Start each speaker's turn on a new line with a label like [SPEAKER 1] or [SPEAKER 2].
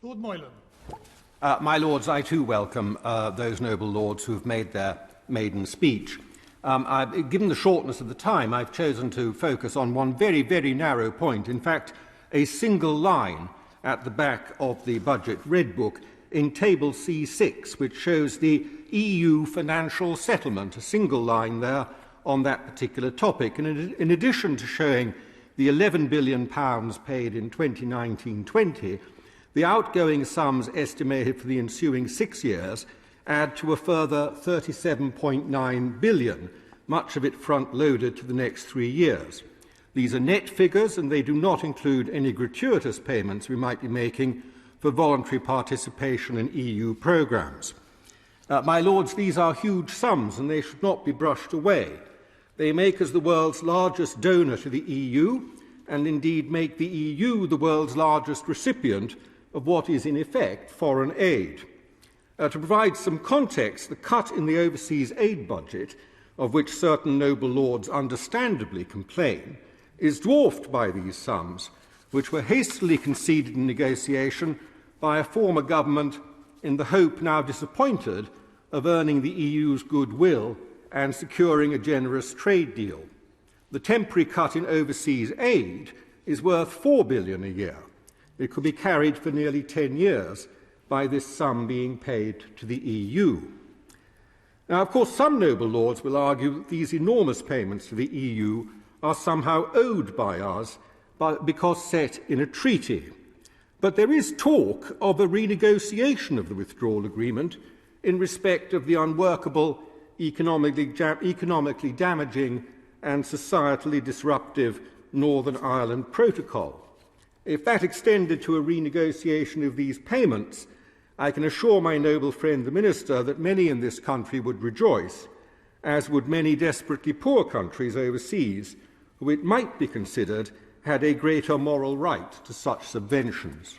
[SPEAKER 1] Lord Moylan.
[SPEAKER 2] My Lords, I too welcome those noble lords who have made their maiden speech. Given the shortness of the time, I've chosen to focus on one very, very narrow point. In fact, a single line at the back of the Budget Red Book in Table C6, which shows the EU financial settlement, a single line there on that particular topic. And in addition to showing the £11 billion paid in 2019-20, the outgoing sums estimated for the ensuing 6 years add to a further £37.9 billion, much of it front-loaded to the next 3 years. These are net figures, and they do not include any gratuitous payments we might be making for voluntary participation in EU programmes. My Lords, these are huge sums, and they should not be brushed away. They make us the world's largest donor to the EU, and indeed make the EU the world's largest recipient of what is in effect foreign aid. To provide some context, the cut in the overseas aid budget, of which certain noble lords understandably complain, is dwarfed by these sums, which were hastily conceded in negotiation by a former government in the hope, now disappointed, of earning the EU's goodwill and securing a generous trade deal. The temporary cut in overseas aid is worth £4 billion a year. It could be carried for nearly 10 years by this sum being paid to the EU. Now, of course, some noble lords will argue that these enormous payments to the EU are somehow owed by us because set in a treaty. But there is talk of a renegotiation of the withdrawal agreement in respect of the unworkable, economically damaging and societally disruptive Northern Ireland Protocol. If that extended to a renegotiation of these payments, I can assure my noble friend the Minister that many in this country would rejoice, as would many desperately poor countries overseas, who it might be considered had a greater moral right to such subventions.